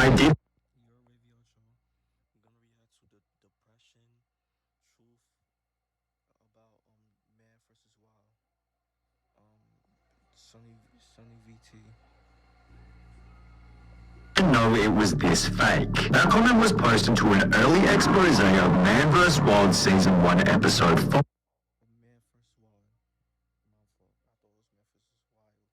I did. Your WavyOcho. I'm gonna react to the Depression truth about Man versus Wild. Sunny VT. Know it was this fake. That comment was posted to an early expose of Man vs. Wild Season 1 Episode 4. Man versus Wild. My fault. I thought it was Man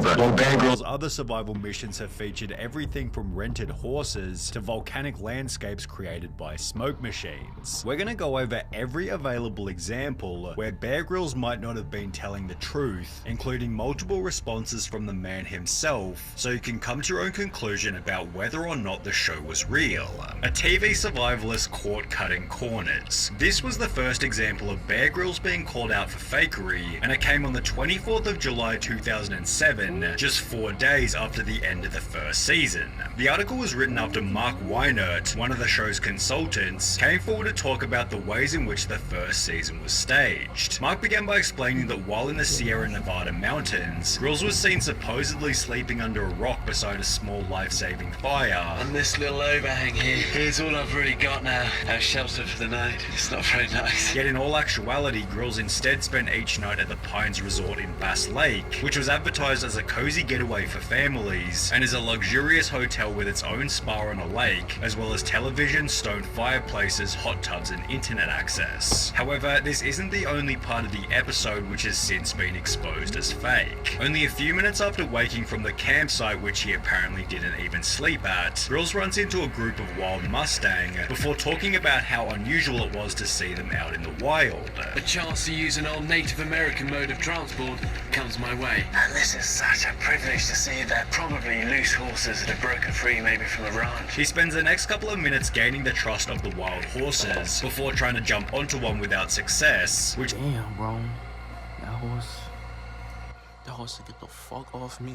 versus Wild. While Bear Grylls' Other survival missions have featured everything from rented horses to volcanic landscapes created by smoke machines. We're gonna go over every available example where Bear Grylls might not have been telling the truth, including multiple responses from the man himself, so you can come to your own conclusion about whether or not the show was real. A TV survivalist caught cutting corners. This was the first example of Bear Grylls being called out for fakery, and it came on the 24th of July 2007, just 4 days after the end of the first season. The article was written after Mark Weinert, one of the show's consultants, came forward to talk about the ways in which the first season was staged. Mark began by explaining that while in the Sierra Nevada mountains, Grylls was seen supposedly sleeping under a rock beside a small life-saving fire. On this little overhang here, here's all I've really got now. Our shelter for the night. It's not very nice. Yet in all actuality, Grylls instead spent each night at the Pines Resort in Bass Lake, which was advertised as a cozy getaway for families, and is a luxurious hotel with its own spa on a lake, as well as television, stone fireplaces, hot tubs and internet access. However, this isn't the only part of the episode which has since been exposed as fake. Only a few minutes after waking from the campsite, which he apparently didn't even sleep at, Grylls runs into a group of wild Mustang before talking about how unusual it was to see them out in the wild. A chance to use an old Native American mode of transport comes my way. And this is such a privilege to see they're probably loose horses that have broken free maybe from a ranch. He spends the next couple of minutes gaining the trust of the wild horses before trying to jump onto one without success, which Damn, bro. That horse get the fuck off me.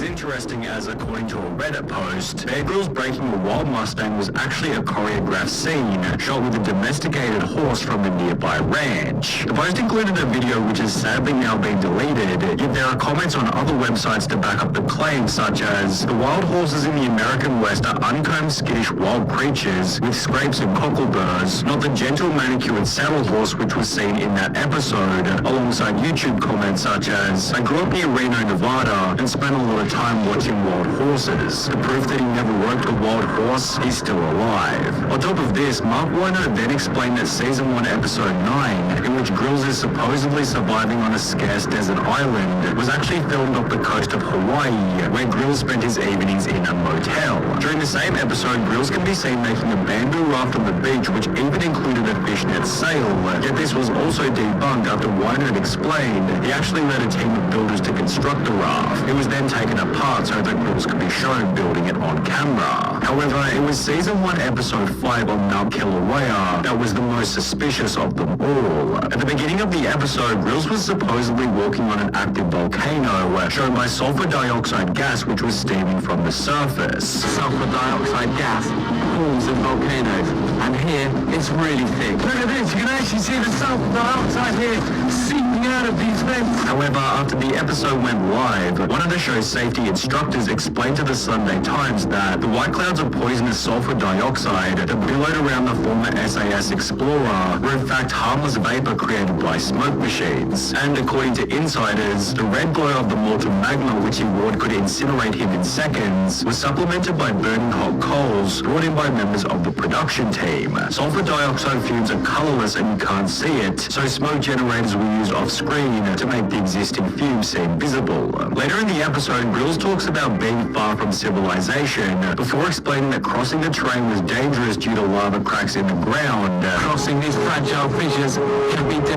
interesting as, according to a Reddit post, Bear Grylls breaking a wild Mustang was actually a choreographed scene shot with a domesticated horse from a nearby ranch. The post included a video which has sadly now been deleted, yet there are comments on other websites to back up the claim, such as, the wild horses in the American West are uncombed, skittish wild creatures with scrapes and cockleburs, not the gentle manicured saddle horse which was seen in that episode, alongside YouTube comments such as, I grew up near Reno, Nevada, and spent a lot of time watching wild horses. The proof that he never roped a wild horse, he's still alive. On top of this, Mark Weiner then explained that Season 1 Episode 9, in which Grylls is supposedly surviving on a scarce desert island, was actually filmed off the coast of Hawaii, where Grylls spent his evenings in a motel. During the same episode, Grylls can be seen making a bamboo raft on the beach, which even included a fishnet sail, yet this was also debunked after Weiner explained he actually led a team of builders to construct the raft. It was then taken apart so that Grylls could be shown building it on camera. However, it was Season 1 Episode 5 on Mount Kilauea that was the most suspicious of them all. At the beginning of the episode, Grylls was supposedly walking on an active volcano, shown by sulfur dioxide gas which was steaming from the surface. Sulfur dioxide gas forms in volcanoes, and here it's really thick. Look at this, you can actually see the sulfur dioxide here seeping out of these vents. However, after the episode went live, one of the show's safety instructors explained to the Sunday Times that the white clouds of poisonous sulfur dioxide that billowed around the former SAS Explorer were in fact harmless vapor created by smoke machines. And according to insiders, the red glow of the molten magma which he warned could incinerate him in seconds was supplemented by burning hot coals brought in by members of the production team. Sulfur dioxide fumes are colorless and you can't see it, so smoke generators were used off-screen to make the existing fumes seem visible. Later in the episode, Grylls talks about being far from civilization, before explaining that crossing the terrain was dangerous due to lava cracks in the ground. Crossing these fragile fissures can be I can't do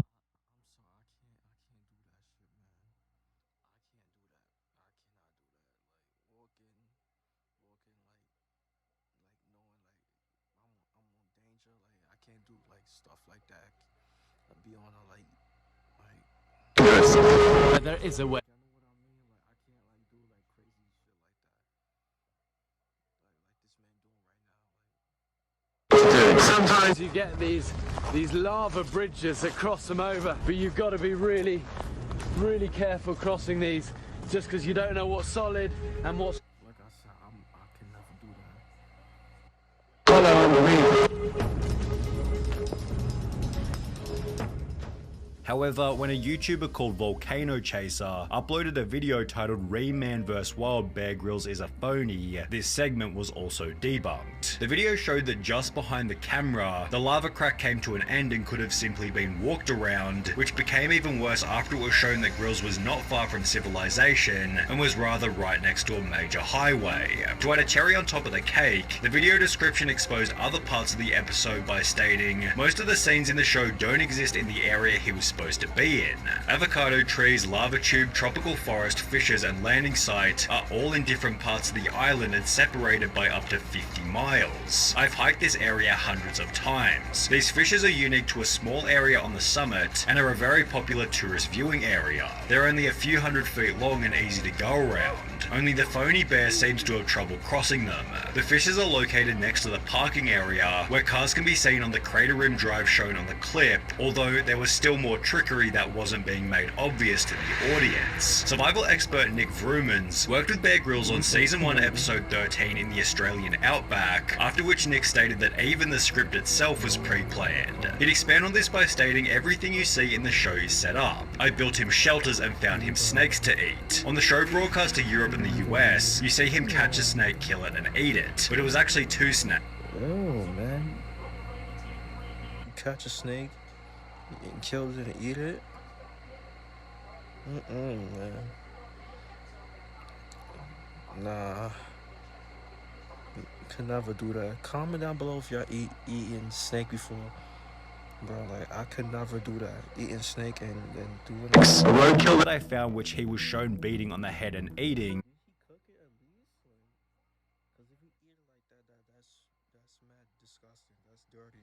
that shit, man. I cannot do that. Walking, knowing I'm on danger. Like I can't do like stuff like that. I'd be on a like. But there is a way. You know what I mean? Like I can't like do like crazy shit like that. Like this man doing right now. Like. Sometimes you get these lava bridges that cross them over, but you've got to be really careful crossing these just because you don't know what's solid and what's... Like I said, I can never do that. However, when a YouTuber called Volcano Chaser uploaded a video titled Ream Man vs Wild Bear Grylls is a phony, this segment was also debunked. The video showed that just behind the camera, the lava crack came to an end and could have simply been walked around, which became even worse after it was shown that Grylls was not far from civilization and was rather right next to a major highway. To add a cherry on top of the cake, the video description exposed other parts of the episode by stating, most of the scenes in the show don't exist in the area he was supposed to be in. Avocado trees, lava tube, tropical forest, fissures and landing site are all in different parts of the island and separated by up to 50 miles. I've hiked this area hundreds of times. These fissures are unique to a small area on the summit and are a very popular tourist viewing area. They're only a few hundred feet long and easy to go around. Only the phony bear seems to have trouble crossing them. The fissures are located next to the parking area, where cars can be seen on the crater rim drive shown on the clip, although there was still more trickery that wasn't being made obvious to the audience. Survival expert Nick Vrumans worked with Bear Grylls on Season 1 Episode 13 in the Australian Outback, after which Nick stated that even the script itself was pre-planned. He'd expand on this by stating everything you see in the show is set up. I built him shelters and found him snakes to eat. On the show broadcast to Europe and the US, you see him catch a snake, kill it and eat it, but it was actually 2 snakes. Oh man, you catch a snake and kill it and eat it? Man. Nah, could never do that. Comment down below if y'all eaten snake before. Bro, like, I could never do that. Eating snake and doing it. A roadkill that I found which he was shown beating on the head and eating. Did he cook it at least? Like, cause if you eat it like that's mad disgusting. That's dirty.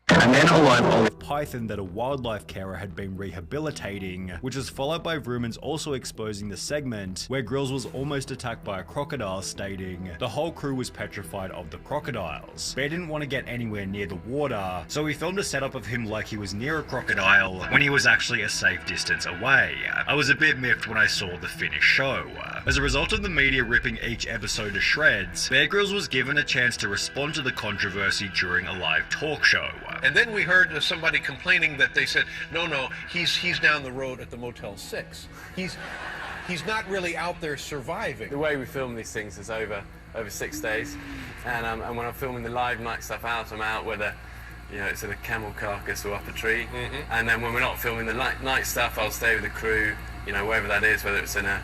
And then a live olive python that a wildlife carer had been rehabilitating, which was followed by Vrumans also exposing the segment where Grylls was almost attacked by a crocodile, stating the whole crew was petrified of the crocodiles. Bear didn't want to get anywhere near the water, so he filmed a setup of him like he was near a crocodile when he was actually a safe distance away. I was a bit miffed when I saw the finished show. As a result of the media ripping each episode to shreds, Bear Grylls was given a chance to respond to the controversy during a live talk show. And then we heard somebody complaining that they said, no, he's down the road at the Motel 6. He's not really out there surviving. The way we film these things is over 6 days, and when I'm filming the live night stuff I'm out whether it's in a camel carcass or up a tree, and then when we're not filming the night stuff, I'll stay with the crew, wherever that is, whether it's in a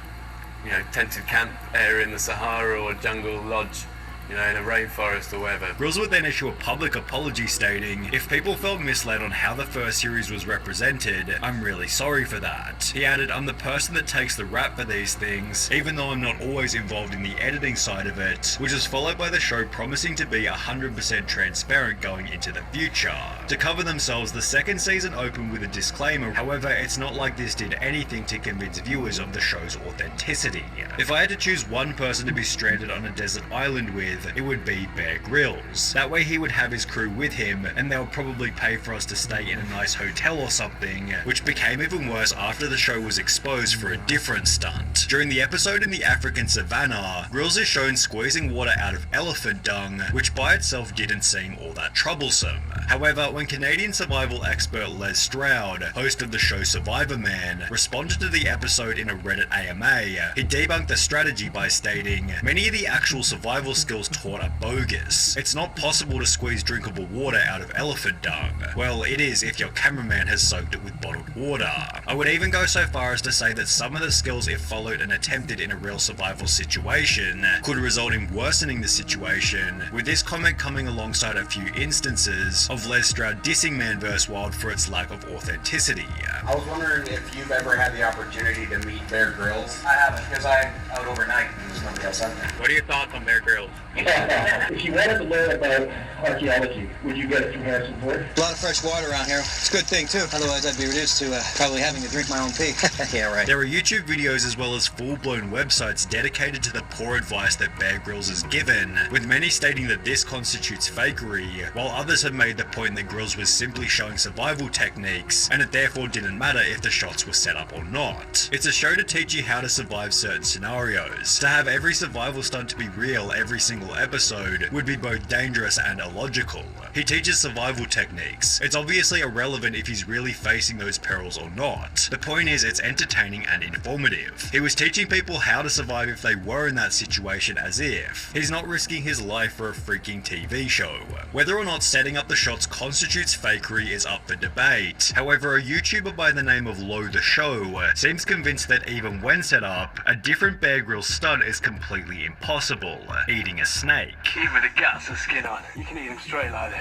tented camp area in the Sahara or a jungle lodge, in a rainforest or wherever. Grylls would then issue a public apology stating, if people felt misled on how the first series was represented, I'm really sorry for that. He added, I'm the person that takes the rap for these things, even though I'm not always involved in the editing side of it, which was followed by the show promising to be 100% transparent going into the future. To cover themselves, the second season opened with a disclaimer, however, it's not like this did anything to convince viewers of the show's authenticity. If I had to choose one person to be stranded on a desert island with, it would be Bear Grylls. That way he would have his crew with him, and they'll probably pay for us to stay in a nice hotel or something, which became even worse after the show was exposed for a different stunt. During the episode in the African savannah, Grylls is shown squeezing water out of elephant dung, which by itself didn't seem all that troublesome. However, when Canadian survival expert Les Stroud, host of the show Survivor Man, responded to the episode in a Reddit AMA, he debunked the strategy by stating, many of the actual survival skills taught are bogus. It's not possible to squeeze drinkable water out of elephant dung. Well, it is if your cameraman has soaked it with bottled water. I would even go so far as to say that some of the skills, if followed and attempted in a real survival situation, could result in worsening the situation, with this comment coming alongside a few instances of Les Stroud dissing Man vs Wild for its lack of authenticity. I was wondering if you've ever had the opportunity to meet Bear Grylls. I haven't, because I'm out overnight and there's nobody else out there. What are your thoughts on Bear Grylls? If you wanted to learn about archaeology, would you get it from Harrison Ford? A lot of fresh water around here. It's a good thing, too. Otherwise, I'd be reduced to probably having to drink my own pee. Yeah, right. There are YouTube videos as well as full-blown websites dedicated to the poor advice that Bear Grylls is given, with many stating that this constitutes fakery, while others have made the point that Grylls was simply showing survival techniques, and it therefore didn't matter if the shots were set up or not. It's a show to teach you how to survive certain scenarios. To have every survival stunt to be real every single episode would be both dangerous and illogical. He teaches survival techniques. It's obviously irrelevant if he's really facing those perils or not. The point is, it's entertaining and informative. He was teaching people how to survive if they were in that situation, as if he's not risking his life for a freaking TV show. Whether or not setting up the shots constitutes fakery is up for debate. However, a YouTuber by the name of Lo the Show seems convinced that even when set up, a different Bear Grylls stunt is completely impossible: eating a snake. Even with the guts and skin on, you can eat them straight like this.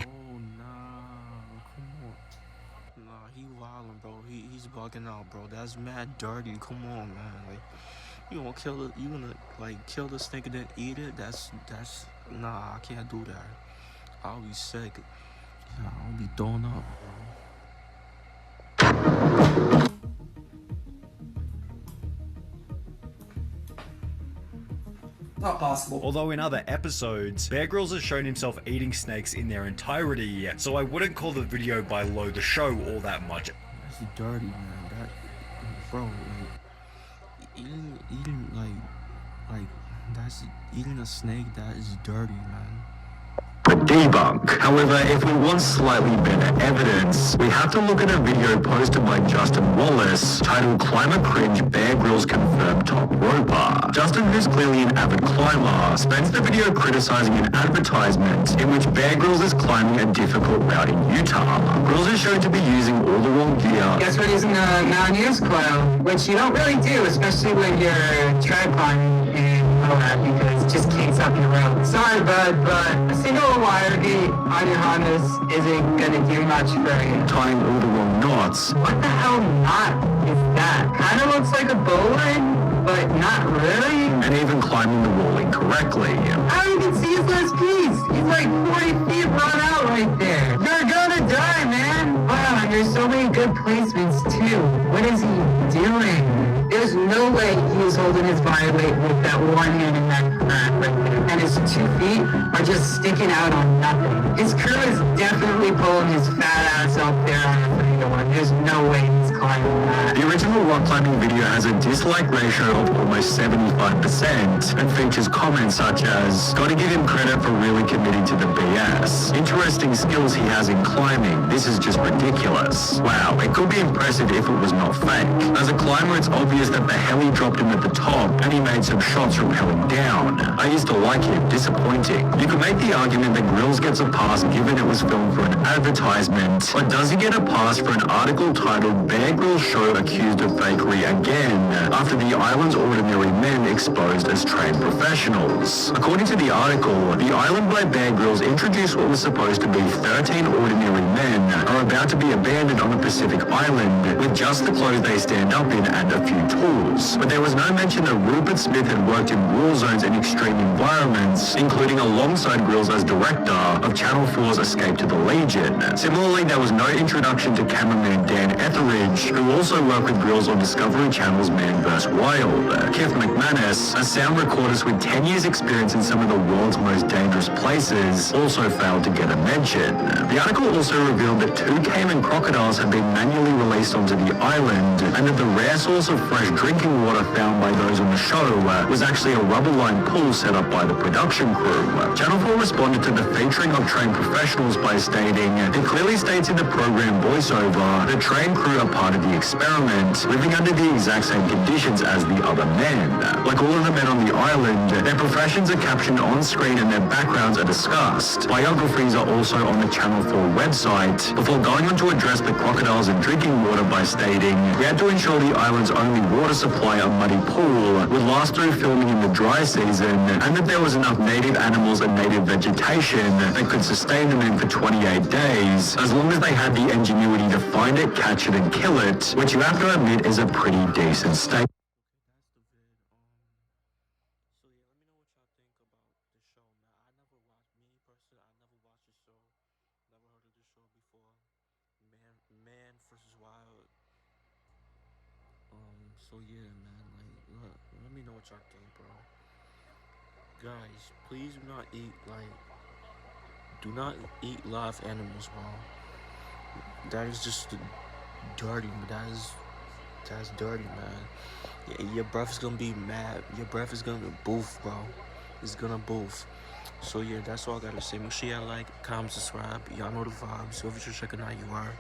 Oh nah, come on. Nah, he wildin', bro. He's bugging out, bro. That's mad dirty. Come on, man. Like, you gonna kill the snake and then eat it? That's nah. I can't do that. I'll be sick. Yeah, I'll be throwing up, bro. Not possible. Although in other episodes, Bear Grylls has shown himself eating snakes in their entirety, so I wouldn't call the video by Lo the Show all that much. That's dirty, man. That, bro, like, eating a snake, that is dirty, man. Debunk. However, if we want slightly better evidence, we have to look at a video posted by Justin Wallace titled "Climber Cringe Bear Grylls Confirmed Top Roper." Justin, who's clearly an avid climber, spends the video criticizing an advertisement in which Bear Grylls is climbing a difficult route in Utah. Grylls is shown to be using all the wrong gear. Guess we're using a mountaineer's coil, which you don't really do, especially when you're tripod and all that, because it just kinks up your rope. Sorry, bud, but a single wire gate on your Hondas isn't gonna do much for you. Tying all the wrong knots. What the hell knot is that? Kinda looks like a bowline, but not really. And even climbing the wall incorrectly. I don't even see his last piece. He's like 40 feet run out right there. You're gonna die, man. Wow, and there's so many good placements too. What is he doing? There's no way he was holding his body weight with that one hand in that crack right there. And his 2 feet are just sticking out on nothing. His crew is definitely pulling his fat ass up there on the 3-to-1. There's no way he's climbing that. The original rock climbing video has a dislike ratio of almost 75% and features comments such as, "Gotta give him credit for really committing to the BS. Interesting skills he has in climbing. This is just ridiculous. Wow, it could be impressive if it was not fake. As a climber, it's obvious that the heli dropped him at the top and he made some shots rappelling down. I used to like him. Disappointing." You could make the argument that Grylls gets a pass given it was filmed for an advertisement, but does he get a pass for an article titled "Bear Grylls Show Accused of Fakery Again" after the island's ordinary men exposed as trained professionals? According to the article, the island by Bear Grylls introduced what was supposed to be 13 ordinary men are about to be abandoned on a Pacific island with just the clothes they stand up in and a few tools. But there was no mention that Rupert Smith had worked in war zones and extreme environments, including alongside Grylls as director of Channel 4's Escape to the Legion. Similarly, there was no introduction to cameraman Dan Etheridge, who also worked with Grylls on Discovery Channel's Man vs. Wild. Keith McManus, a sound recordist with 10 years experience in some of the world's most dangerous places, also failed to get a mention. The article also revealed that 2 caiman crocodiles had been manually released onto the island, and that the rare source of fresh drinking water found by those on the show was actually a rubber-lined pool set up by the production crew. Channel 4 responded to the featuring of trained professionals by stating, "It clearly states in the program voiceover the trained crew are part of the experiment, living under the exact same conditions as the other men. Like all of the men on the island, their professions are captioned on screen and their backgrounds are discussed. Biographies are also on the Channel 4 website," before going on to address the crocodiles and drinking water by stating, "We had to ensure the island's only water supply, a muddy pool, would last through filming in the dry season, and that there was enough native animals and native vegetation that could sustain the men for 28 days, as long as they had the ingenuity to find it, catch it, and kill it, which you have to admit is a pretty decent statement." So yeah, man, like, look, let me know what y'all think, bro. Guys, please do not eat live animals, bro. That is just dirty. That's dirty, man. Yeah, your breath is gonna be mad. Your breath is gonna boof, bro. It's gonna boof. So yeah, that's all I gotta say. Make sure y'all like, comment, subscribe. Y'all know the vibes. So if you're checking out, you are.